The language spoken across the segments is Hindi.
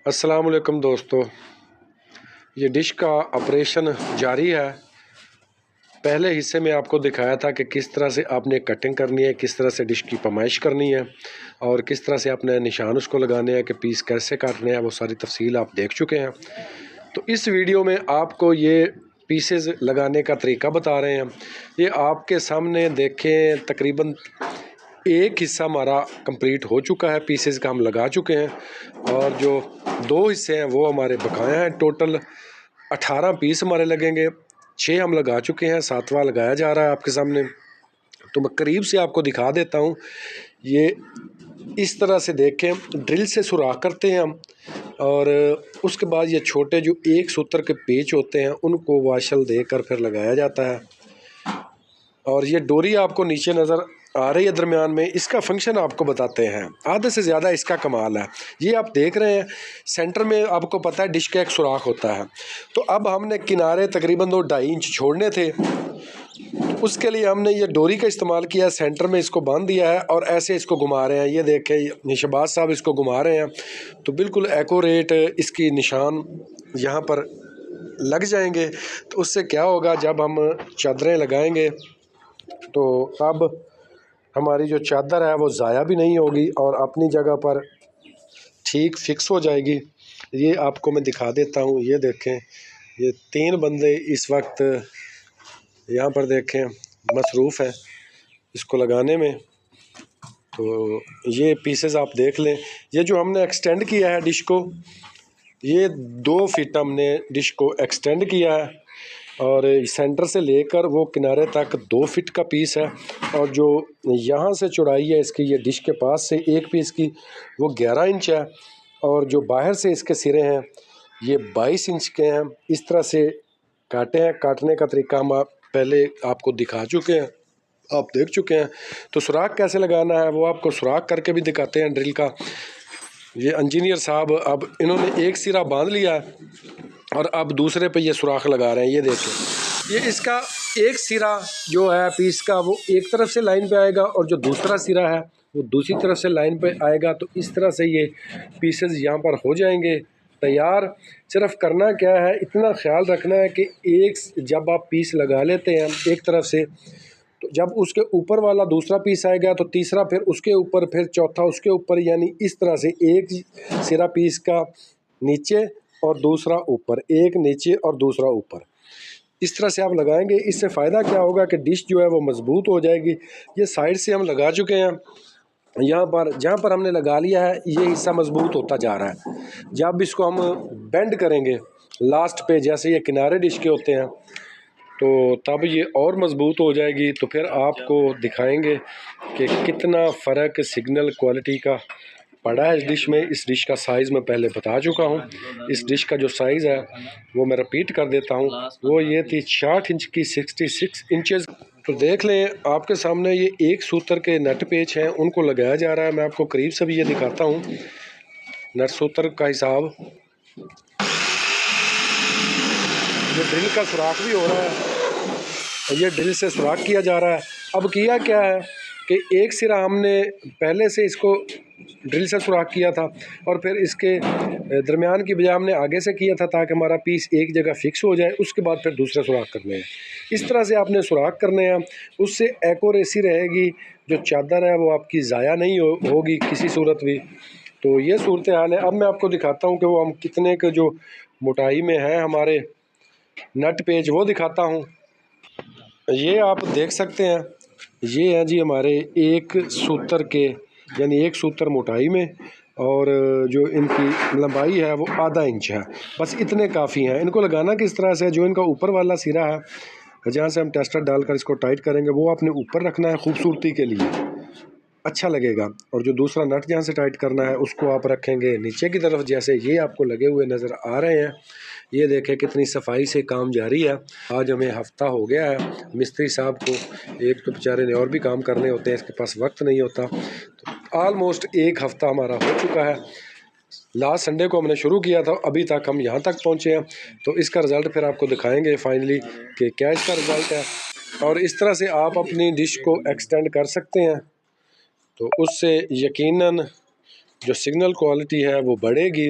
अस्सलाम वालेकुम दोस्तों, ये डिश का ऑपरेशन जारी है। पहले हिस्से में आपको दिखाया था कि किस तरह से आपने कटिंग करनी है, किस तरह से डिश की पैमाइश करनी है और किस तरह से आपने निशान उसको लगाने हैं कि पीस कैसे काटने हैं, वो सारी तफसील आप देख चुके हैं। तो इस वीडियो में आपको ये पीसेस लगाने का तरीका बता रहे हैं। ये आपके सामने देखें, तकरीबन एक हिस्सा हमारा कंप्लीट हो चुका है, पीसेस का हम लगा चुके हैं और जो दो हिस्से हैं वो हमारे बकाया हैं। टोटल 18 पीस हमारे लगेंगे, 6 हम लगा चुके हैं, 7वां लगाया जा रहा है आपके सामने। तो मैं करीब से आपको दिखा देता हूँ। ये इस तरह से देखें, ड्रिल से सुराख करते हैं हम और उसके बाद ये छोटे जो एक सूत्र के पेच होते हैं उनको वाशल देकर फिर लगाया जाता है। और ये डोरी आपको नीचे नज़र आ रही है दरमियान में, इसका फंक्शन आपको बताते हैं। आधे से ज़्यादा इसका कमाल है। ये आप देख रहे हैं सेंटर में, आपको पता है डिश का एक सुराख होता है। तो अब हमने किनारे तकरीबन 2-2.5 इंच छोड़ने थे, उसके लिए हमने ये डोरी का इस्तेमाल किया। सेंटर में इसको बांध दिया है और ऐसे इसको घुमा रहे हैं। ये देखें, शहबाज साहब इसको घुमा रहे हैं तो बिल्कुल एक्यूरेट इसकी निशान यहाँ पर लग जाएंगे। तो उससे क्या होगा, जब हम चादरें लगाएंगे तो अब हमारी जो चादर है वो ज़ाया भी नहीं होगी और अपनी जगह पर ठीक फिक्स हो जाएगी। ये आपको मैं दिखा देता हूँ। ये देखें, ये 3 बंदे इस वक्त यहाँ पर देखें मसरूफ़ है इसको लगाने में। तो ये पीसेस आप देख लें। ये जो हमने एक्सटेंड किया है डिश को, ये 2 फीट हमने डिश को एक्सटेंड किया है और सेंटर से लेकर वो किनारे तक 2 फीट का पीस है। और जो यहाँ से चौड़ाई है इसकी, ये डिश के पास से एक पीस की, वो 11 इंच है और जो बाहर से इसके सिरे हैं ये 22 इंच के हैं। इस तरह से काटे हैं। काटने का तरीका हम पहले आपको दिखा चुके हैं, आप देख चुके हैं। तो सुराख कैसे लगाना है वो आपको सुराख करके भी दिखाते हैं ड्रिल का। ये इंजीनियर साहब अब इन्होंने एक सिरा बांध लिया है और अब दूसरे पे ये सुराख लगा रहे हैं। ये देखें, ये इसका एक सिरा जो है पीस का वो एक तरफ से लाइन पे आएगा और जो दूसरा सिरा है वो दूसरी तरफ से लाइन पे आएगा। तो इस तरह से ये पीसेस यहाँ पर हो जाएंगे तैयार। सिर्फ करना क्या है, इतना ख्याल रखना है कि एक जब आप पीस लगा लेते हैं एक तरफ से, तो जब उसके ऊपर वाला दूसरा पीस आएगा तो तीसरा फिर उसके ऊपर, फिर चौथा उसके ऊपर, यानी इस तरह से एक सिरा पीस का नीचे और दूसरा ऊपर, एक नीचे और दूसरा ऊपर, इस तरह से आप लगाएंगे। इससे फ़ायदा क्या होगा कि डिश जो है वो मज़बूत हो जाएगी। ये साइड से हम लगा चुके हैं, यहाँ पर जहाँ पर हमने लगा लिया है ये हिस्सा मज़बूत होता जा रहा है। जब इसको हम बेंड करेंगे लास्ट पे, जैसे ये किनारे डिश के होते हैं, तो तब ये और मज़बूत हो जाएगी। तो फिर आपको दिखाएंगे कि कितना फ़र्क सिग्नल क्वालिटी का पड़ा है इस डिश में। इस डिश का साइज़ मैं पहले बता चुका हूँ। इस डिश का जो साइज़ है वो मैं रिपीट कर देता हूँ। वो ये थी 60 इंच की, 66 इंचेस। तो देख लें, आपके सामने ये एक सूत्र के नट पेच हैं, उनको लगाया जा रहा है। मैं आपको करीब से भी ये दिखाता हूँ नट सूत्र का हिसाब। ये ड्रिल का सुराख भी हो रहा है और ये ड्रिल से सुराख किया जा रहा है। अब किया क्या है कि एक सिरा हमने पहले से इसको ड्रिल से सुराख किया था और फिर इसके दरमियान की बजाय हमने आगे से किया था ताकि हमारा पीस एक जगह फिक्स हो जाए। उसके बाद फिर दूसरा सुराख करने हैं। इस तरह से आपने सुराख करने हैं, उससे एक्यूरेसी रहेगी। जो चादर है वो आपकी ज़ाया नहीं होगी किसी सूरत भी। तो ये सूरत हाल है। अब मैं आपको दिखाता हूँ कि वो हम कितने के जो मोटाई में है हमारे नट पेज, वो दिखाता हूँ। ये आप देख सकते हैं, ये हैं जी हमारे एक सूत्र के, यानी एक सूत्र मोटाई में, और जो इनकी लंबाई है वो आधा इंच है। बस इतने काफ़ी हैं। इनको लगाना किस तरह से, जो इनका ऊपर वाला सिरा है जहाँ से हम टेस्टर डालकर इसको टाइट करेंगे वो आपने ऊपर रखना है, खूबसूरती के लिए अच्छा लगेगा। और जो दूसरा नट जहाँ से टाइट करना है उसको आप रखेंगे नीचे की तरफ, जैसे ये आपको लगे हुए नज़र आ रहे हैं। ये देखें कितनी सफाई से काम जारी है। आज हमें हफ़्ता हो गया है मिस्त्री साहब को। एक तो बेचारे ने और भी काम करने होते हैं, इसके पास वक्त नहीं होता। तो ऑलमोस्ट एक हफ़्ता हमारा हो चुका है। लास्ट संडे को हमने शुरू किया था, अभी तक हम यहाँ तक पहुँचे हैं। तो इसका रिज़ल्ट फिर आपको दिखाएंगे फाइनली कि क्या इसका रिज़ल्ट है। और इस तरह से आप अपनी डिश को एक्सटेंड कर सकते हैं, तो उससे यकीनन जो सिग्नल क्वालिटी है वो बढ़ेगी।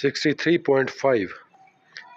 63.5۔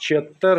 76